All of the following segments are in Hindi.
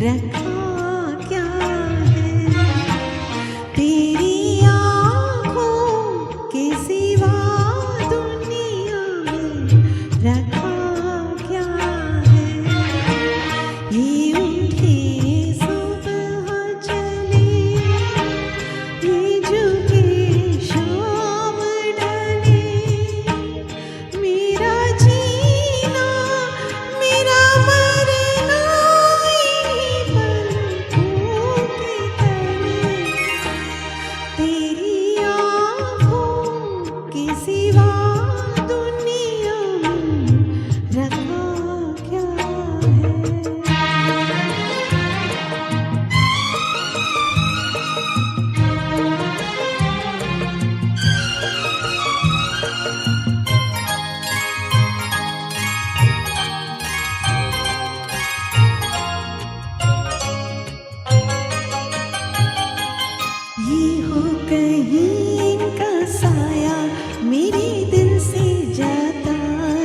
रखा क्या है तेरी आँखों के सिवा दुनिया में रखा क्या है ये उठे सुबह चले ये झुके शाम ढले मेरा जीना मेरा मरना इन्हीं पलकों के तले तेरी आँखों के सिवा दुनिया में रखा क्या है। ये हो कहीं इनका साया मेरे दिल से जाता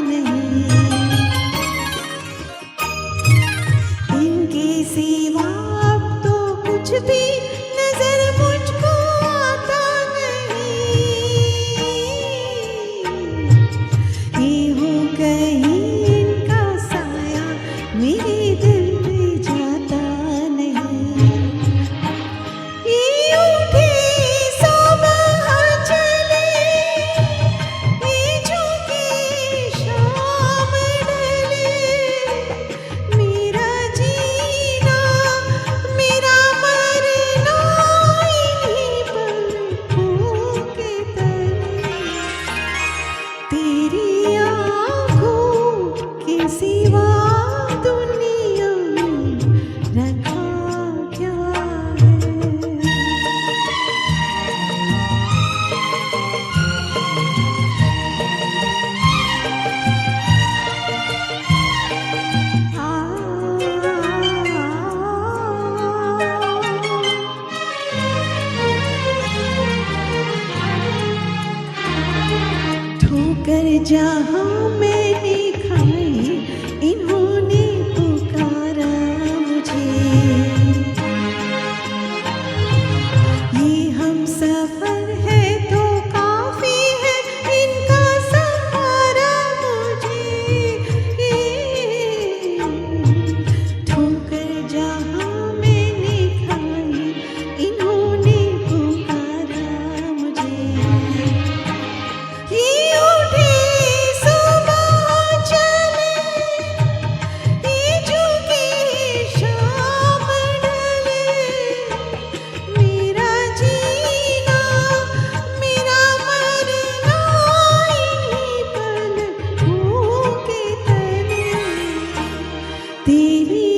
नहीं इनके सिवा अब तो कुछ भी नजर मुझको आता नहीं ये हो कहीं इनका साया मेरे दिल पे जाता नहीं ये उठे सुबह चले ये झुके शाम ढले मेरा जीना मेरा मरना इन्हीं पलकों के तले तेरी आँखों के सिवा दुनिया में रखा क्या है। ठोकर जहाँ मैंने खाई इन्होंने पुकारा मुझे ये हम सफर है तो काफी है इनका सहारा मुझे ठोकर जहाँ मैंने खाई इन्होंने पुकारा मुझे ये उठे सुबह चले ये झुके शाम ढले मेरा जीना मेरा मरना इन्हीं पलकों के तले तेरी